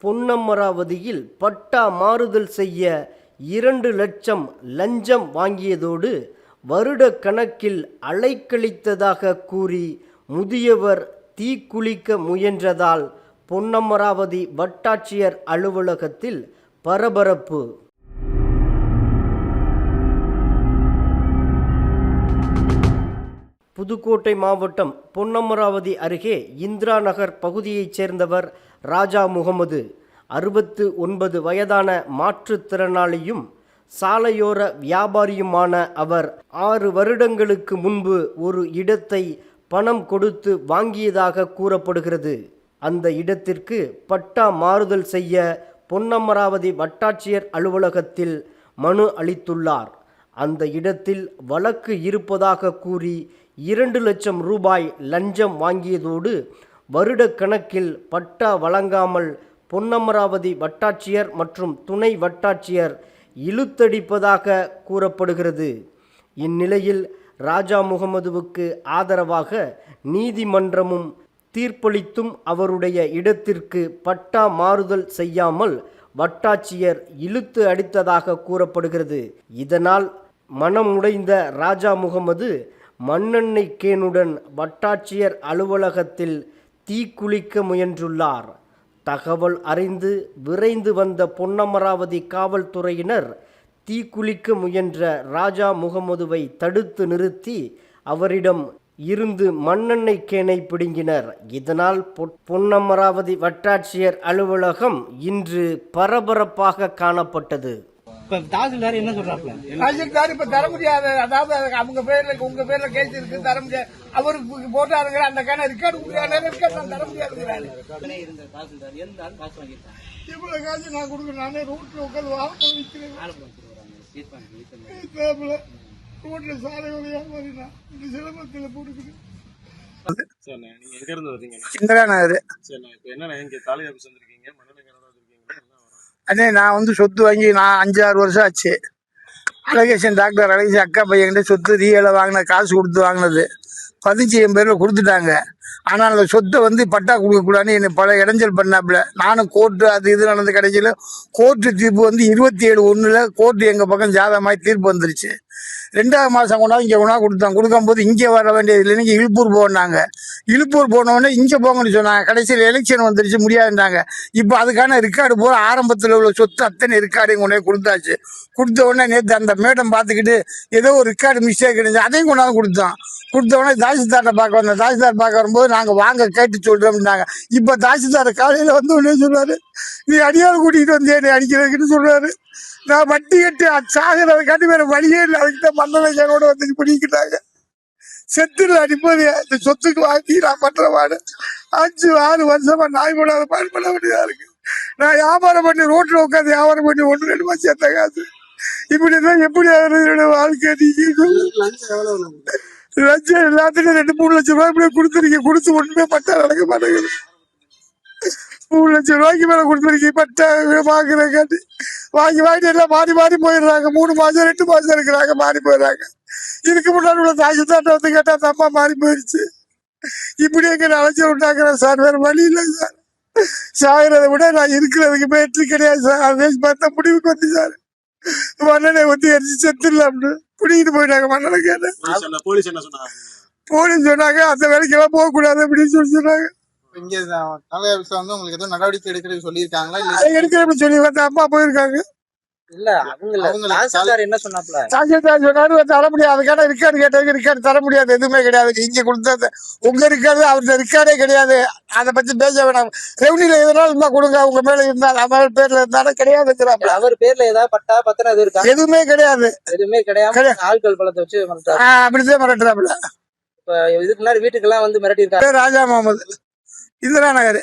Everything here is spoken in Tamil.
பொன்னமராவதியில் பட்டா மாறுதல் செய்ய 2 லட்சம் லஞ்சம் வாங்கியதோடு வருட கணக்கில் அலைக்கழித்ததாக கூறி முதியவர் தீக்குளிக்க முயன்றதால் பொன்னமராவதி வட்டாட்சியர் அலுவலகத்தில் பரபரப்பு. புதுக்கோட்டை மாவட்டம் பொன்னமராவதி அருகே இந்திரா நகர் பகுதியைச் சேர்ந்தவர் ராஜா முகமது. 69 வயதான மாற்றுத்திறனாளியும் சாலையோர வியாபாரியுமான அவர் 6 வருடங்களுக்கு முன்பு ஒரு இடத்தை பணம் கொடுத்து வாங்கியதாக கூறப்படுகிறது. அந்த இடத்திற்கு பட்டா மாறுதல் செய்ய பொன்னமராவதி வட்டாட்சியர் அலுவலகத்தில் மனு அளித்துள்ளார். அந்த இடத்தில் வழக்கு இருப்பதாக கூறி 2 லட்சம் ரூபாய் லஞ்சம் வாங்கியதோடு வருட கணக்கில் பட்டா வழங்காமல் பொன்னமராவதி வட்டாட்சியர் மற்றும் துணை வட்டாட்சியர் இழுத்தடிப்பதாக கூறப்படுகிறது. இந்நிலையில் ராஜா முகமதுவுக்கு ஆதரவாக நீதிமன்றமும் தீர்ப்பளித்தும் அவருடைய இடத்திற்கு பட்டா மாறுதல் செய்யாமல் வட்டாட்சியர் இழுத்து அடித்ததாக கூறப்படுகிறது. இதனால் மனமுடைந்த ராஜா முகமது மண்ணெண்ணெய் கேனுடன் வட்டாட்சியர் அலுவலகத்தில் தீக்குளிக்க முயன்றுள்ளார். தகவல் அறிந்து விரைந்து வந்த பொன்னமராவதி காவல்துறையினர் தீக்குளிக்க முயன்ற ராஜா முகமதுவை தடுத்து நிறுத்தி அவரிடம் இருந்து மண்ணெண்ணெய் கேனை பிடுங்கினர். இதனால் பொன்னமராவதி வட்டாட்சியர் அலுவலகம் இன்று பரபரப்பாக காணப்பட்டது. தாசில்தார் என்ன சொல்றாப்ல? தாசில்தார் இப்ப தர முடியாது, அதாவது அவங்க பேர்ல உங்க பேர்ல கேஸ் இருக்கு, தர முடியாது. அவருக்கு போட்டாருங்கிற அந்த கான ரெக்கார்டு தர முடியாது. இவ்வளவு காசு நான் கொடுக்குறேன். நானே ரோட்ல உட்காந்து வாங்க விற்கிறேன். ரோட்ல சாலை வழியா வரீங்க, இந்த சிலம்பத்தில் போட்டுக்கிறேன். இந்திரா நகர். அண்ணே, நான் சொத்து வாங்கி நான் 5-6 வருஷம் ஆச்சு. அழகேசன் டாக்டர் அழகேசன் அக்கா பையன்கிட்ட சொத்து ரீல வாங்கின காசு கொடுத்து வாங்கினது 15 என் பேர்ல கொடுத்துட்டாங்க. ஆனால் அந்த சொத்தை பட்டா கொடுக்கக்கூடாதுன்னு என்னை பல இடைஞ்சல் பண்ணாப்புல. நானும் கோர்ட்டு அது இது நடந்த கடைசியில் கோர்ட்டு தீர்ப்பு 27/1 கோர்ட்டு எங்க பக்கம் ஜாதகமாய் தீர்ப்பு வந்துருச்சு. 2ஆவது மாசம் கொண்டாந்து இங்கே கொண்டா கொடுத்தாங்க. கொடுக்கும்போது இங்கே வர வேண்டியது இல்லை, நீங்கள் இழுப்பூர் போனாங்க. இழுப்பூர் போனோடனே இங்கே போங்கன்னு சொன்னாங்க. கடைசியில் எலெக்ஷன் வந்துருச்சு, முடியாதுட்டாங்க. இப்போ அதுக்கான ரெக்கார்டு போல ஆரம்பத்தில் உள்ள சொத்து அத்தனை ரெக்கார்டையும் கொண்டு கொடுத்தாச்சு. கொடுத்த உடனே நேற்று அந்த மேடம் பார்த்துக்கிட்டு ஏதோ ஒரு ரெக்கார்டு மிஸ்டேக் இருந்துச்சு, அதையும் கொண்டாந்து கொடுத்தோம். கொடுத்த உடனே தாசில்தார்ட்ட பார்க்க வந்தோம். தாசில்தார் பார்க்க வரும்போது நாங்கள் வாங்க கேட்டு சொல்கிறோம்னாங்க. இப்போ தாசில்தார் காலையில் உடனே சொல்றாரு, நீ அடியால் கூட்டிகிட்டு வந்து என்னை அடிக்கிறதுக்குன்னு சொல்றாரு. நான் வட்டி கட்டி சாகிறத காட்டி வேற வழியே இல்லை. அதுக்கிட்ட மன்னனோட வந்து பிடிக்கிட்டாங்க. செத்துல அடிப்பது இந்த சொத்துக்கு வாங்கி நான் பண்றவாடு 5-6 வருஷமா நாய் போடாத பயன்பட வேண்டியதா இருக்கு. நான் வியாபாரம் பண்ணி ரோட்ல உட்காந்து வியாபாரம் பண்ணி 1-2 மாசம் சேர்த்த காசு இப்படிதான் எப்படி வாழ்க்கை. லட்சம் எல்லாத்துக்கும் 2-3 லட்சம் ரூபாய் இப்படியே கொடுத்துருக்கீங்க. கொடுத்து ஒண்ணுமே பட்டா நடக்க மாட்டேங்குது. 3 லட்சம் ரூபாய்க்கு மேல கொடுத்துருக்கீங்க பட்டா வாங்குறக்காட்டி. வாங்கிட்டு எல்லாம் மாறி மாறி போயிடுறாங்க. 3 மாசம் 2 மாசம் இருக்கிறாங்க, மாறி போயிடுறாங்க. இதுக்கு முன்னாடி உள்ள தாசில்தார்ட்ட வந்து கேட்டா அந்த அம்மா மாறி போயிடுச்சு. இப்படி எங்க அழைச்சி விட்டாக்கிறேன் சார், வேற வழி இல்லை சார். சாகிறத விட நான் இருக்கிறதுக்கு பேட்டு கிடையாது சார். அதே பார்த்தா முடிவுக்கு வந்து சார் மண்ணனை ஒத்தி அடிச்சு செத்துடலாம்னு பிடிக்கிட்டு போயிட்டாங்க. மண்ணனை கேட்டேன். போலீஸ் சொன்னாங்க அந்த வேலைக்கெல்லாம் போக கூடாது அப்படின்னு சொன்னாங்க. இங்க தலைவர் உங்களுக்கு ஏதோ நடவடிக்கை எடுக்கிறது சொல்லியிருக்காங்களா? எடுக்கிறேன்னு சொல்லி வந்து அம்மா போயிருக்காங்க. இல்ல தாசில்தார் என்ன சொன்னாப்ல? தாசில்தார் சொன்னாரு தர முடியாது. அதுக்கான ரெக்கார்டு கேட்டாங்க, ரெக்கார்டு தர முடியாது, எதுவுமே கிடையாது. இங்க கொடுத்தது உங்க ரெக்கார்டு, அவருக்கு ரெக்கார்டே கிடையாது. அதை பத்தி பேச வேணாம். ரெவன்யூல எதனால இருந்தா கொடுங்க, உங்க மேல இருந்தால் அவர் பேர்ல இருந்தாலும் கிடையாது. அவர் பேர்ல ஏதாவது பட்டா பத்திரம் எதுவும் இருக்கா? எதுவுமே கிடையாது. எதுவுமே கிடையாது. ஆட்கள் பழத்தை வச்சு அப்படிதான் மிரட்டுறாப்புல. இப்ப இதுக்கு முன்னாடி வீட்டுக்கெல்லாம் வந்து மிரட்டி இருக்காரு. ராஜா முகமது, இந்திரா நகர்.